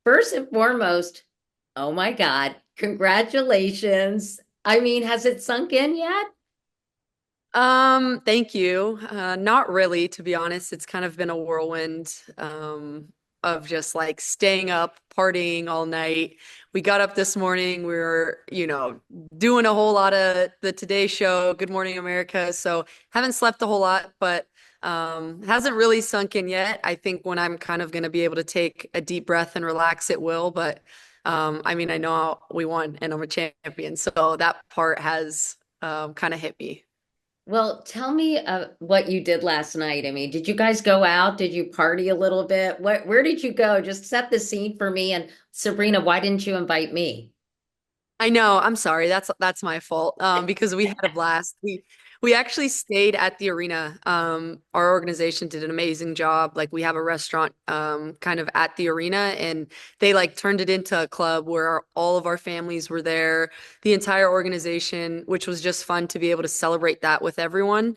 First and foremost, oh my God, congratulations. I mean, has it sunk in yet? Thank you. Not really, to be honest. It's kind of been a whirlwind, of just like staying up, partying all night. We got up this morning, we were, doing a whole lot of the Today Show, Good Morning America. So haven't slept a whole lot, but hasn't really sunk in yet. I think when I'm kind of gonna be able to take a deep breath and relax, it will. But I mean, I know we won and I'm a champion, so that part has kind of hit me. Well, tell me what you did last night. I mean, did you guys go out? Did you party a little bit? Where did you go? Just set the scene for me. And Sabrina, why didn't you invite me? I know. I'm sorry. That's my fault. Because we had a blast. We actually stayed at the arena. Our organization did an amazing job. Like we have a restaurant kind of at the arena, and they like turned it into a club where all of our families were there, the entire organization, which was just fun to be able to celebrate that with everyone.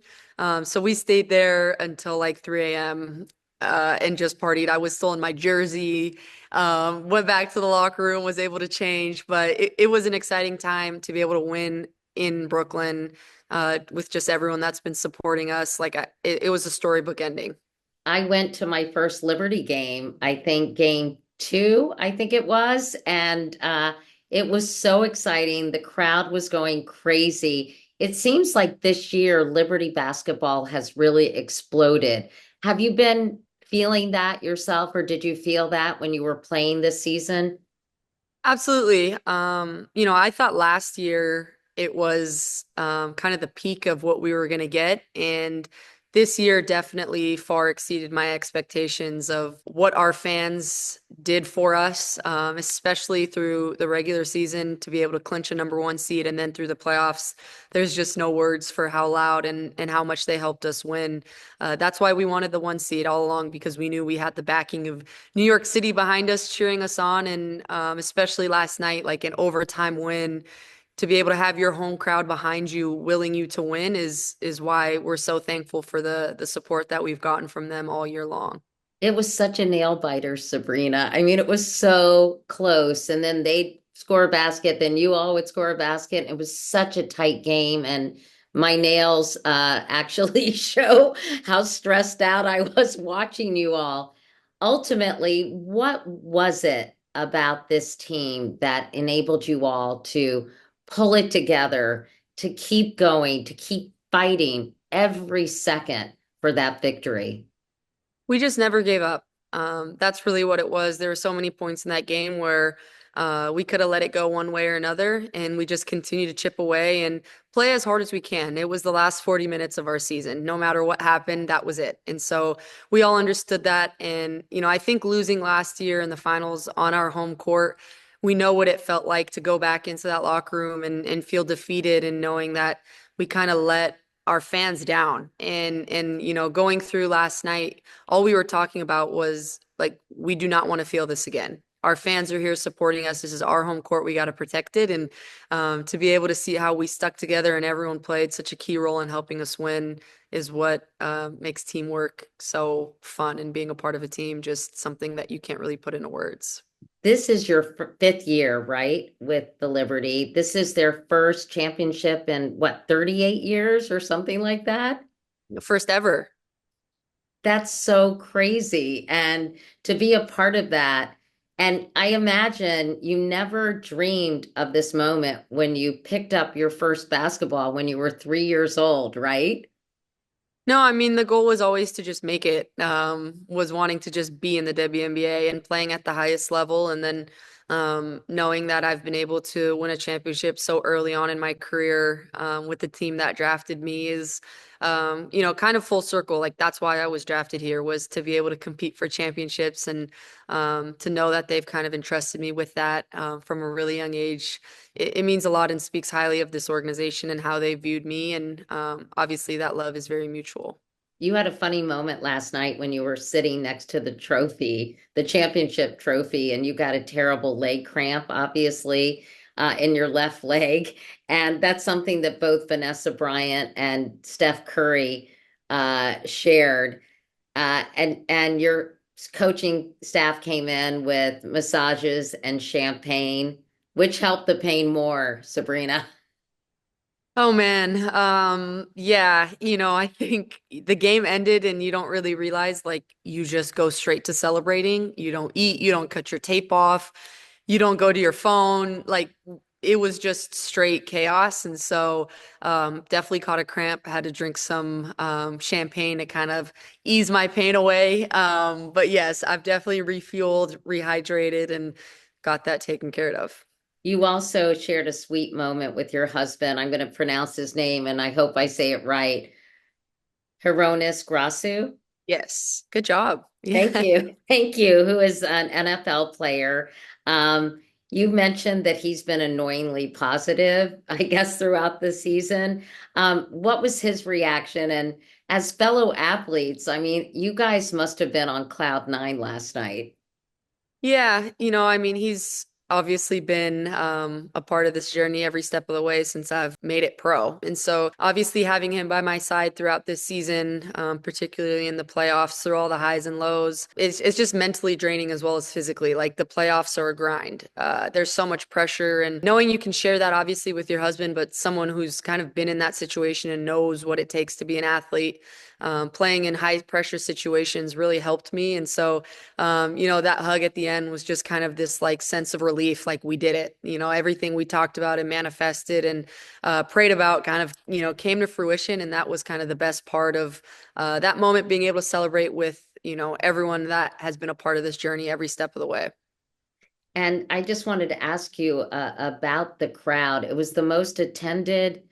So we stayed there until like 3 a.m. And just partied. I was still in my jersey. Went back to the locker room, was able to change, but it was an exciting time to be able to win in Brooklyn with just everyone that's been supporting us. It was a storybook ending. I went to my first Liberty game, I think game two, I think it was. And it was so exciting. The crowd was going crazy. It seems like this year, Liberty basketball has really exploded. Have you been feeling that yourself, or did you feel that when you were playing this season? Absolutely. I thought last year it was kind of the peak of what we were going to get. And this year definitely far exceeded my expectations of what our fans did for us, especially through the regular season to be able to clinch a number one seed and then through the playoffs. There's just no words for how loud and how much they helped us win. That's why we wanted the one seed all along because we knew we had the backing of New York City behind us cheering us on. And especially last night, like an overtime win, to be able to have your home crowd behind you, willing you to win is why we're so thankful for the support that we've gotten from them all year long. It was such a nail biter, Sabrina. I mean, it was so close. And then they'd score a basket, then you all would score a basket. It was such a tight game. And my nails actually show how stressed out I was watching you all. Ultimately, what was it about this team that enabled you all to pull it together, to keep going, to keep fighting every second for that victory? We just never gave up. That's really what it was. There were so many points in that game where we could have let it go one way or another, and we just continue to chip away and play as hard as we can. It was the last 40 minutes of our season. No matter what happened, that was it. And so we all understood that. And, I think losing last year in the finals on our home court, we know what it felt like to go back into that locker room and feel defeated and knowing that we kind of let our fans down. And going through last night, all we were talking about was like, we do not want to feel this again. Our fans are here supporting us. This is our home court. We got to protect it. And to be able to see how we stuck together and everyone played such a key role in helping us win is what makes teamwork so fun. And being a part of a team, just something that you can't really put into words. This is your fifth year, right, with the Liberty. This is their first championship in what, 38 years or something like that? First ever. That's so crazy. And to be a part of that, and I imagine you never dreamed of this moment when you picked up your first basketball when you were 3 years old, right? No, I mean the goal was always to just make it. Was wanting to just be in the WNBA and playing at the highest level, and then knowing that I've been able to win a championship so early on in my career with the team that drafted me is, kind of full circle. Like that's why I was drafted here was to be able to compete for championships and to know that they've kind of entrusted me with that from a really young age. It means a lot and speaks highly of this organization and how they viewed me. And obviously, that love is very mutual. You had a funny moment last night when you were sitting next to the trophy, the championship trophy, and you got a terrible leg cramp, obviously, in your left leg. And that's something that both Vanessa Bryant and Steph Curry shared. And your coaching staff came in with massages and champagne. Which helped the pain more, Sabrina? Oh man. Yeah, I think the game ended and you don't really realize like you just go straight to celebrating. You don't eat, you don't cut your tape off, you don't go to your phone. Like it was just straight chaos. And so definitely caught a cramp, had to drink some champagne to kind of ease my pain away. But yes, I've definitely refueled, rehydrated, and got that taken care of. You also shared a sweet moment with your husband. I'm going to pronounce his name and I hope I say it right. Hronis Grasu. Yes, good job. Thank Yeah. you. Thank you. Who is an NFL player. Um, you mentioned that he's been annoyingly positive, I guess, throughout the season. What was his reaction? And as fellow athletes, I mean, you guys must have been on cloud nine last night. Yeah, I mean, he's obviously been a part of this journey every step of the way since I've made it pro. And so, obviously, having him by my side throughout this season, particularly in the playoffs, through all the highs and lows, it's just mentally draining as well as physically. Like the playoffs are a grind. There's so much pressure, and knowing you can share that obviously with your husband, but someone who's kind of been in that situation and knows what it takes to be an athlete. Playing in high pressure situations really helped me. And so, that hug at the end was just kind of this like sense of relief, like we did it. Everything we talked about and manifested and prayed about kind of, came to fruition. And that was kind of the best part of that moment, being able to celebrate with, everyone that has been a part of this journey every step of the way. And I just wanted to ask you about the crowd. It was the most attended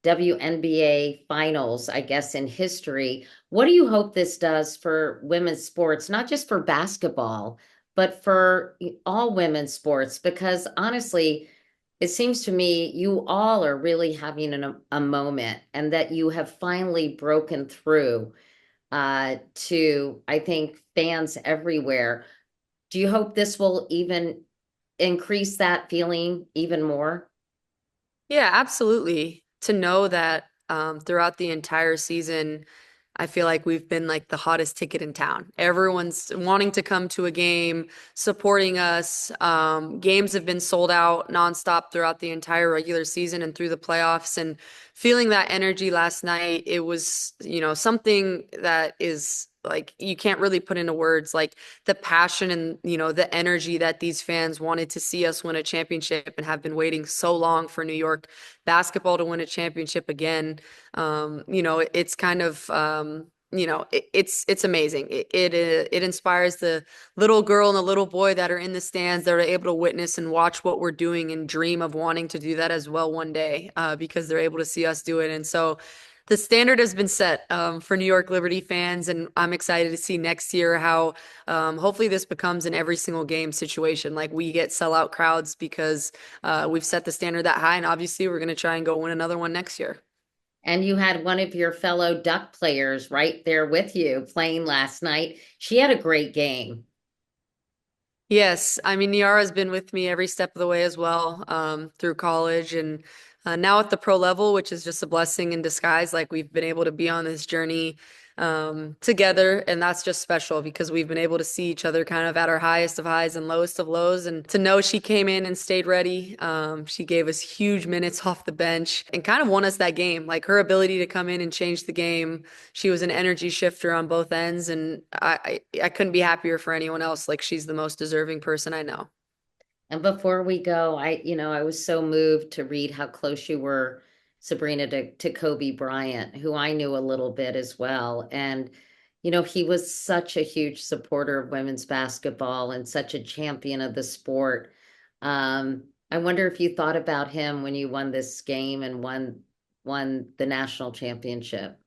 WNBA finals, I guess, in history. What do you hope this does for women's sports, not just for basketball, but for all women's sports? Because honestly, it seems to me you all are really having a moment and that you have finally broken through to, I think, fans everywhere. Do you hope this will even increase that feeling even more? Yeah, absolutely. To know that throughout the entire season, I feel like we've been like the hottest ticket in town. Everyone's wanting to come to a game, supporting us. Games have been sold out nonstop throughout the entire regular season and through the playoffs. And feeling that energy last night, it was, something that is like you can't really put into words, like the passion and, the energy that these fans wanted to see us win a championship and have been waiting so long for New York basketball to win a championship again. It's kind of it's amazing. It inspires the little girl and the little boy that are in the stands that are able to witness and watch what we're doing and dream of wanting to do that as well one day, because they're able to see us do it. And so the standard has been set for New York Liberty fans, and I'm excited to see next year how hopefully this becomes an every single game situation. Like we get sellout crowds because we've set the standard that high, and obviously we're going to try and go win another one next year. And you had one of your fellow Duck players right there with you playing last night. She had a great game. Yes, I mean, Niara's been with me every step of the way as well, through college and now at the pro level, which is just a blessing in disguise. Like we've been able to be on this journey together, and that's just special because we've been able to see each other kind of at our highest of highs and lowest of lows. And to know she came in and stayed ready, she gave us huge minutes off the bench and kind of won us that game. Like her ability to come in and change the game, she was an energy shifter on both ends, and I couldn't be happier for anyone else. Like she's the most deserving person I know. And before we go, I was so moved to read how close you were, Sabrina, to Kobe Bryant, who I knew a little bit as well. And, he was such a huge supporter of women's basketball and such a champion of the sport. I wonder if you thought about him when you won this game and won the national championship.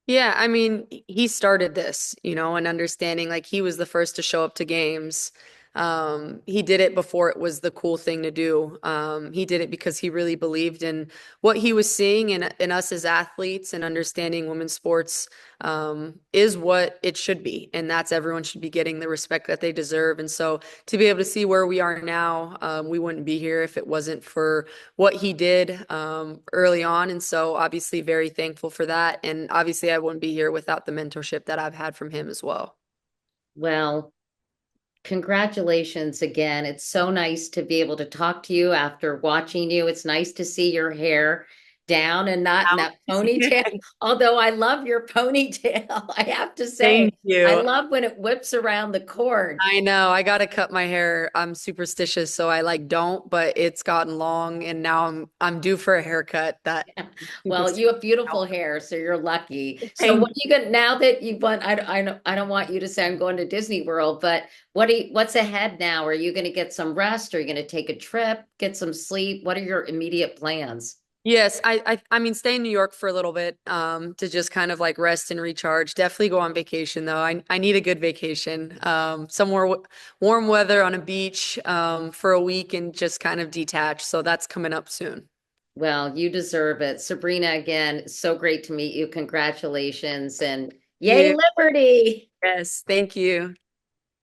Yeah, I mean, he started this, and understanding like he was the first to show up to games. He did it before it was the cool thing to do. He did it because he really believed in what he was seeing in us as athletes, and understanding women's sports is what it should be. And that's everyone should be getting the respect that they deserve. And so to be able to see where we are now, we wouldn't be here if it wasn't for what he did early on. And so obviously very thankful for that. And obviously I wouldn't be here without the mentorship that I've had from him as well. Well, congratulations again. It's so nice to be able to talk to you after watching you. It's nice to see your hair down and not in that ponytail. Although I love your ponytail, I have to say, Thank I you. love when it whips around the cord. I know. I gotta cut my hair. I'm superstitious, so I like don't, but it's gotten long and now I'm due for a haircut that I'm Well, you superstitious have beautiful about. hair, so you're lucky. So what Thank are you going now that you want, I don't want you to say I'm going to Disney World, but what's ahead now? Are you going to get some rest? Are you going to take a trip, get some sleep? What are your immediate plans? Yes, I mean stay in New York for a little bit to just kind of like rest and recharge. Definitely go on vacation though. I need a good vacation. Somewhere w warm weather on a beach for a week and just kind of detach. So that's coming up soon. Well, you deserve it. Sabrina, again, so great to meet you. Congratulations and yay, You. Liberty. Yes, thank you.